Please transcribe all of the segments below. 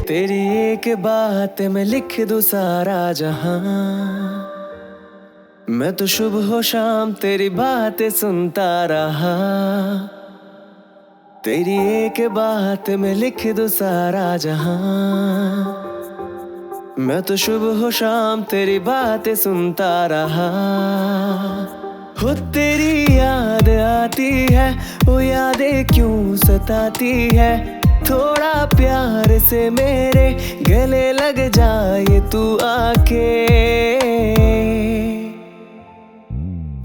तेरी एक बात में लिख दूं सारा जहां। मैं तो सुबह हो शाम तेरी बातें सुनता रहा। तेरी एक बात में लिख दूं सारा जहां। मैं तो सुबह हो शाम तेरी बातें सुनता रहा। हो तेरी याद आती है, वो यादें क्यों सताती है। थोड़ा प्यार से मेरे गले लग जाए तू आके।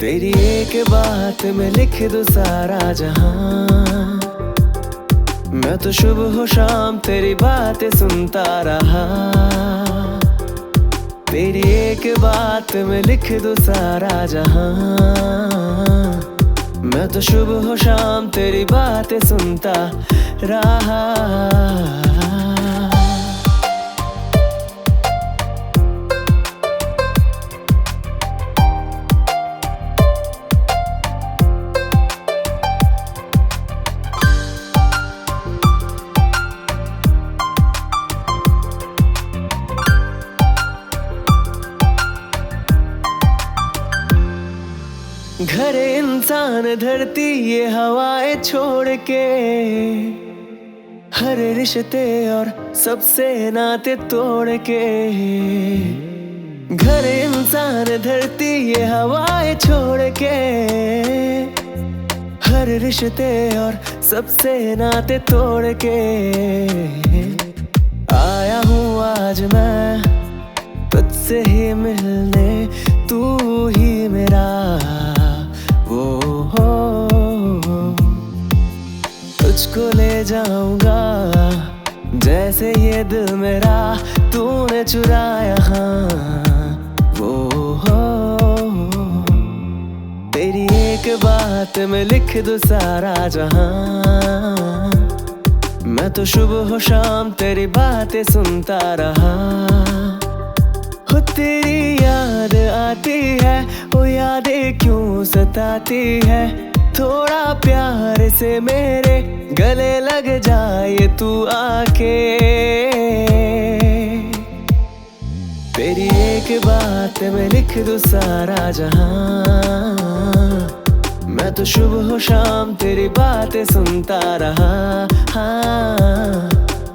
तेरी एक बात में लिख दूं सारा जहां। मैं तो सुबह हो शाम तेरी बातें सुनता रहा। तेरी एक बात में लिख दूं सारा जहां। मैं तो सुबह हो शाम तेरी बातें सुनता रहा। घर इंसान धरती ये हवाएं छोड़ के, हर रिश्ते और सबसे नाते तोड़ के। घर इंसान धरती ये हवाएं छोड़ के, हर रिश्ते और सबसे नाते तोड़ के। आया हूँ आज मैं तुझसे ही मिलने, तू ही मेरा वो हो। तुझको ले जाऊंगा जैसे ये दिल मेरा तूने चुराया, हाँ वो हो। तेरी एक बात में लिख दूं सारा जहां। मैं तो सुबह हो शाम तेरी बातें सुनता रहा। हो तेरी याद आती है, वो यादें क्यों सताती है। थोड़ा प्यार से मेरे गले लग जाए तू आके। तेरी एक बात में लिख दूं सारा जहां। मैं तो सुबह हो शाम तेरी बातें सुनता रहा। हाँ,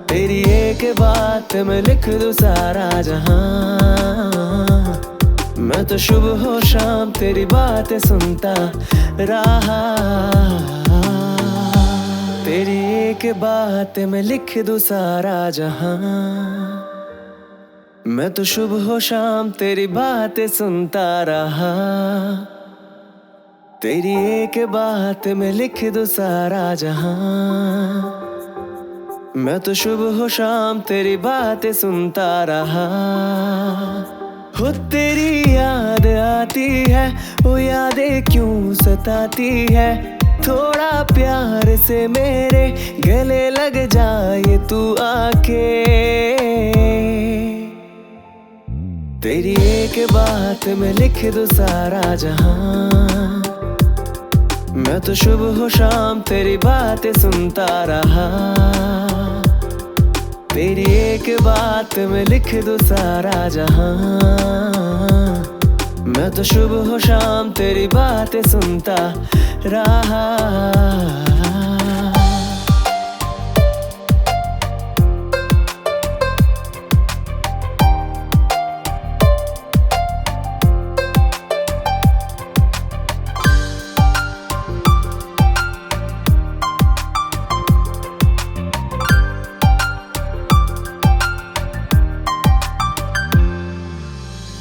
तेरी एक बात में लिख दूं सारा जहां। मैं तो सुबह हो शाम तेरी बातें सुनता रहा। तेरी एक बात में लिख दूं सारा जहां। मैं तो सुबह हो शाम तेरी बातें सुनता रहा। तेरी एक बात में लिख दूं सारा जहां। मैं तो सुबह हो शाम तेरी बातें सुनता रहा। हो तेरी याद आती है, वो यादें क्यों सताती है। थोड़ा प्यार से मेरे गले लग जाए तू आके। तेरी एक बात में लिख दूं सारा जहां। मैं तो सुबह हो शाम तेरी बातें सुनता रहा। तेरी एक बात में लिख दूं सारा जहां। मैं तो सुबह हो शाम तेरी बातें सुनता रहा।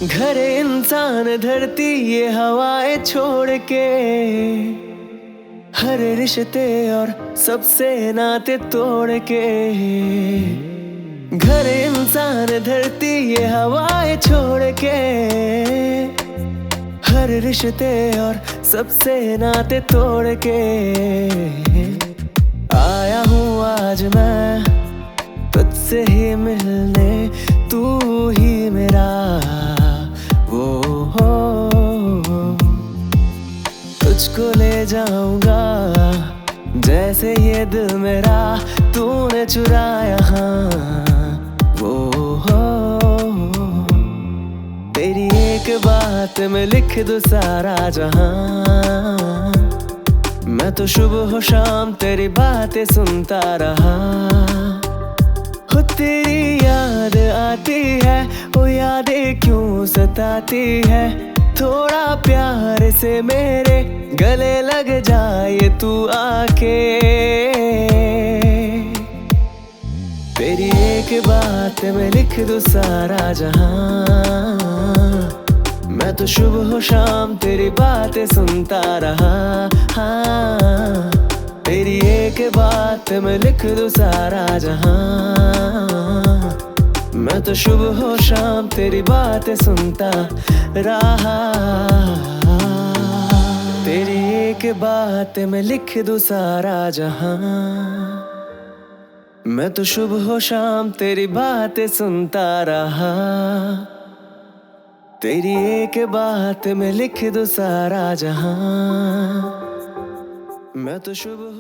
घर इंसान धरती ये हवाएं छोड़ के, हर रिश्ते और सबसे नाते तोड़ के। घर इंसान धरती ये हवाएं छोड़ के, हर रिश्ते और सबसे नाते तोड़ के। आया हूँ आज मैं तुझसे ही मिलने, तू ही मेरा वो हो। तुझको ले जाऊंगा जैसे ये दिल मेरा तूने चुराया, हाँ एक बात में लिख दूं सारा जहां। मैं तो सुबह हो शाम तेरी बातें सुनता रहा। हो तेरी याद आती है, वो यादें क्यों सताती है। थोड़ा प्यार से मेरे गले लग जाए तू आके। तेरी एक बात में लिख दूं सारा जहां। मैं तो सुबह हो शाम तेरी बातें सुनता रहा। हाँ, तेरी एक बात में लिख दूं सारा जहां। मैं तो सुबह हो शाम तेरी बातें सुनता रहा। तेरी एक बात में लिख दूं सारा जहां। मैं तो सुबह हो शाम तेरी बातें सुनता रहा। तेरी एक बात में लिख दूं सारा जहां। मैं तो सुबह